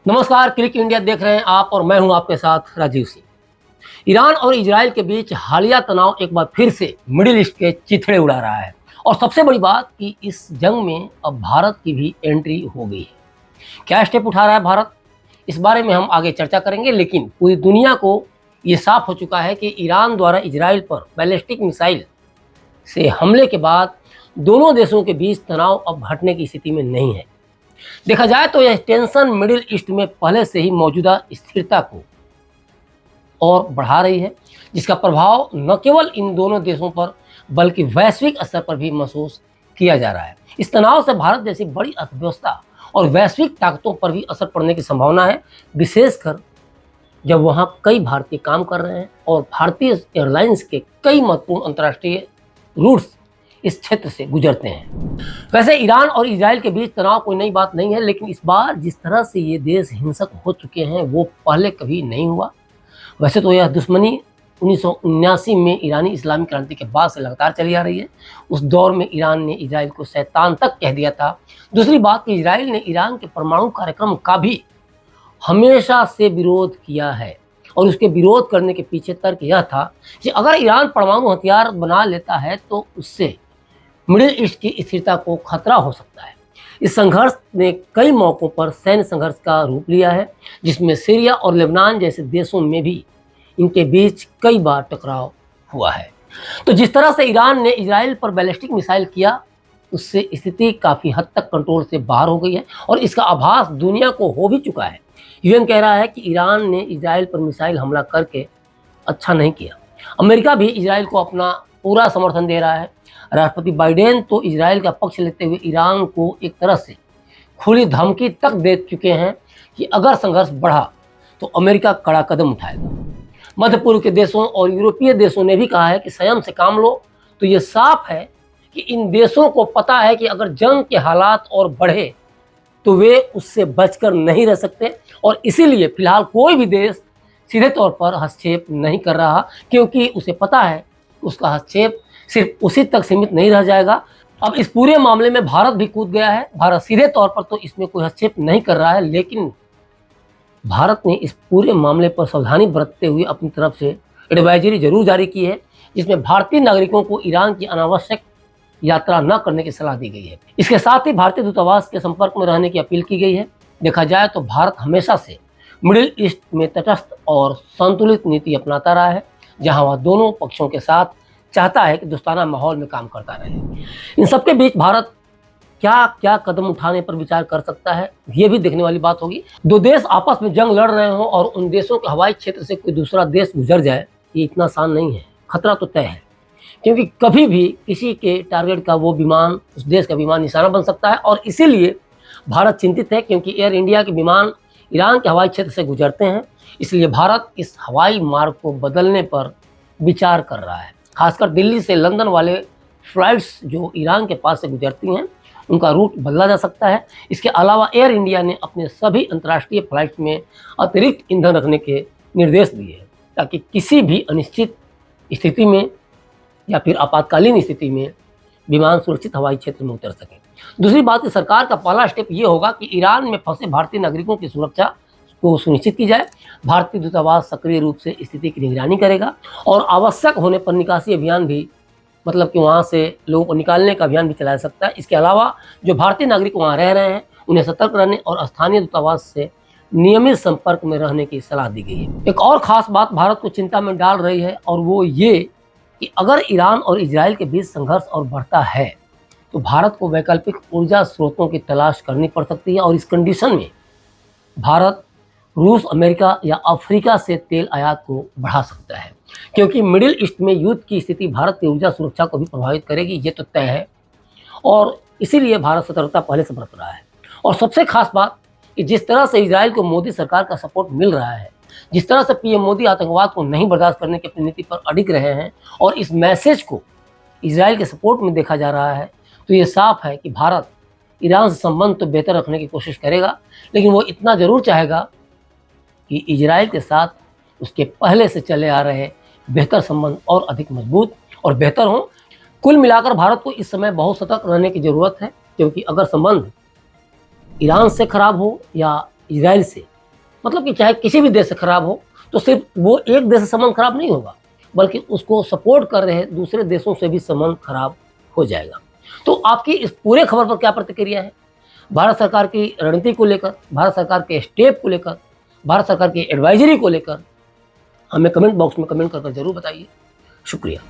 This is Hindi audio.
नमस्कार, क्लिक इंडिया देख रहे हैं आप और मैं हूं आपके साथ राजीव सिंह। ईरान और इजराइल के बीच हालिया तनाव एक बार फिर से मिडिल ईस्ट के चिथड़े उड़ा रहा है और सबसे बड़ी बात कि इस जंग में अब भारत की भी एंट्री हो गई है। क्या स्टेप उठा रहा है भारत, इस बारे में हम आगे चर्चा करेंगे। लेकिन पूरी दुनिया को ये साफ हो चुका है कि ईरान द्वारा इजराइल पर बैलिस्टिक मिसाइल से हमले के बाद दोनों देशों के बीच तनाव अब घटने की स्थिति में नहीं है। देखा जाए तो यह टेंशन मिडिल ईस्ट में पहले से ही मौजूदा स्थिरता को और बढ़ा रही है, जिसका प्रभाव न केवल इन दोनों देशों पर बल्कि वैश्विक स्तर पर भी महसूस किया जा रहा है। इस तनाव से भारत जैसी बड़ी अर्थव्यवस्था और वैश्विक ताकतों पर भी असर पड़ने की संभावना है, विशेषकर जब वहाँ कई भारतीय काम कर रहे हैं और भारतीय एयरलाइंस के कई महत्वपूर्ण अंतर्राष्ट्रीय रूट्स इस क्षेत्र से गुजरते हैं। वैसे ईरान और इजराइल के बीच तनाव कोई नई बात नहीं है, लेकिन इस बार जिस तरह से ये देश हिंसक हो चुके हैं वो पहले कभी नहीं हुआ। वैसे तो यह दुश्मनी 1979 में ईरानी इस्लामी क्रांति के बाद से लगातार चली आ रही है। उस दौर में ईरान ने इजराइल को शैतान तक कह दिया था। दूसरी बात कि इजराइल ने ईरान के परमाणु कार्यक्रम का भी हमेशा से विरोध किया है और उसके विरोध करने के पीछे तर्क यह था कि अगर ईरान परमाणु हथियार बना लेता है तो उससे मिडिल ईस्ट की स्थिरता को खतरा हो सकता है। इस संघर्ष ने कई मौकों पर सैन्य संघर्ष का रूप लिया है, जिसमें सीरिया और लेबनान जैसे देशों में भी इनके बीच कई बार टकराव हुआ है। तो जिस तरह से ईरान ने इजराइल पर बैलिस्टिक मिसाइल किया, उससे स्थिति काफ़ी हद तक कंट्रोल से बाहर हो गई है और इसका आभास दुनिया को हो भी चुका है। यूएन कह रहा है कि ईरान ने इजराइल पर मिसाइल हमला करके अच्छा नहीं किया। अमेरिका भी इजराइल को अपना पूरा समर्थन दे रहा है। राष्ट्रपति बाइडेन तो इजराइल का पक्ष लेते हुए ईरान को एक तरह से खुली धमकी तक दे चुके हैं कि अगर संघर्ष बढ़ा तो अमेरिका कड़ा कदम उठाएगा। मध्य पूर्व के देशों और यूरोपीय देशों ने भी कहा है कि संयम से काम लो। तो ये साफ है कि इन देशों को पता है कि अगर जंग के हालात और बढ़े तो वे उससे बचकर नहीं रह सकते और इसीलिए फिलहाल कोई भी देश सीधे तौर पर हस्तक्षेप नहीं कर रहा, क्योंकि उसे पता है उसका हस्तक्षेप सिर्फ उसी तक सीमित नहीं रह जाएगा। अब इस पूरे मामले में भारत भी कूद गया है। भारत सीधे तौर पर तो इसमें कोई हस्तक्षेप नहीं कर रहा है, लेकिन भारत ने इस पूरे मामले पर सावधानी बरतते हुए अपनी तरफ से एडवाइजरी जरूर जारी की है, जिसमें भारतीय नागरिकों को ईरान की अनावश्यक यात्रा न करने की सलाह दी गई है। इसके साथ ही भारतीय दूतावास के संपर्क में रहने की अपील की गई है। देखा जाए तो भारत हमेशा से मिडिल ईस्ट में तटस्थ और संतुलित नीति अपनाता रहा है, जहां वह दोनों पक्षों के साथ चाहता है कि दोस्ताना माहौल में काम करता रहे। इन सबके बीच भारत क्या क्या कदम उठाने पर विचार कर सकता है, ये भी देखने वाली बात होगी। दो देश आपस में जंग लड़ रहे हों और उन देशों के हवाई क्षेत्र से कोई दूसरा देश गुजर जाए, ये इतना आसान नहीं है। खतरा तो तय है, क्योंकि कभी भी किसी के टारगेट का वो विमान, उस देश का विमान निशाना बन सकता है और इसीलिए भारत चिंतित है, क्योंकि एयर इंडिया के विमान ईरान के हवाई क्षेत्र से गुजरते हैं। इसलिए भारत इस हवाई मार्ग को बदलने पर विचार कर रहा है। खासकर दिल्ली से लंदन वाले फ्लाइट्स जो ईरान के पास से गुजरती हैं, उनका रूट बदला जा सकता है। इसके अलावा एयर इंडिया ने अपने सभी अंतर्राष्ट्रीय फ्लाइट्स में अतिरिक्त ईंधन रखने के निर्देश दिए हैं, ताकि किसी भी अनिश्चित स्थिति में या फिर आपातकालीन स्थिति में विमान सुरक्षित हवाई क्षेत्र में उतर सके। दूसरी बात कि सरकार का पहला स्टेप ये होगा कि ईरान में फंसे भारतीय नागरिकों की सुरक्षा को सुनिश्चित की जाए। भारतीय दूतावास सक्रिय रूप से स्थिति की निगरानी करेगा और आवश्यक होने पर निकासी अभियान भी, मतलब कि वहाँ से लोगों को निकालने का अभियान भी चलाया सकता है। इसके अलावा जो भारतीय नागरिक वहाँ रह रहे हैं उन्हें सतर्क रहने और स्थानीय दूतावास से नियमित संपर्क में रहने की सलाह दी गई है। एक और खास बात भारत को चिंता में डाल रही है और वो ये कि अगर ईरान और इजराइल के बीच संघर्ष और बढ़ता है तो भारत को वैकल्पिक ऊर्जा स्रोतों की तलाश करनी पड़ सकती है और इस कंडीशन में भारत रूस, अमेरिका या अफ्रीका से तेल आयात को बढ़ा सकता है, क्योंकि मिडिल ईस्ट में युद्ध की स्थिति भारत की ऊर्जा सुरक्षा को भी प्रभावित करेगी, ये तो तय है। और इसीलिए भारत सतर्कता पहले से बरत रहा है। और सबसे खास बात कि जिस तरह से इजराइल को मोदी सरकार का सपोर्ट मिल रहा है, जिस तरह से पीएम मोदी आतंकवाद को नहीं बर्दाश्त करने की अपनी नीति पर अडिग रहे हैं और इस मैसेज को इजराइल के सपोर्ट में देखा जा रहा है, तो ये साफ है कि भारत ईरान से संबंध तो बेहतर रखने की कोशिश करेगा, लेकिन वो इतना ज़रूर चाहेगा कि इजराइल के साथ उसके पहले से चले आ रहे बेहतर संबंध और अधिक मजबूत और बेहतर हों। कुल मिलाकर भारत को इस समय बहुत सतर्क रहने की ज़रूरत है, क्योंकि अगर संबंध ईरान से खराब हो या इजराइल से, मतलब कि चाहे किसी भी देश से खराब हो तो सिर्फ वो एक देश से संबंध खराब नहीं होगा, बल्कि उसको सपोर्ट कर रहे दूसरे देशों से भी संबंध खराब हो जाएगा। तो आपकी इस पूरे खबर पर क्या प्रतिक्रिया है? भारत सरकार की रणनीति को लेकर, भारत सरकार के स्टेप को लेकर, भारत सरकार की एडवाइजरी को लेकर हमें कमेंट बॉक्स में कमेंट कर जरूर बताइए। शुक्रिया।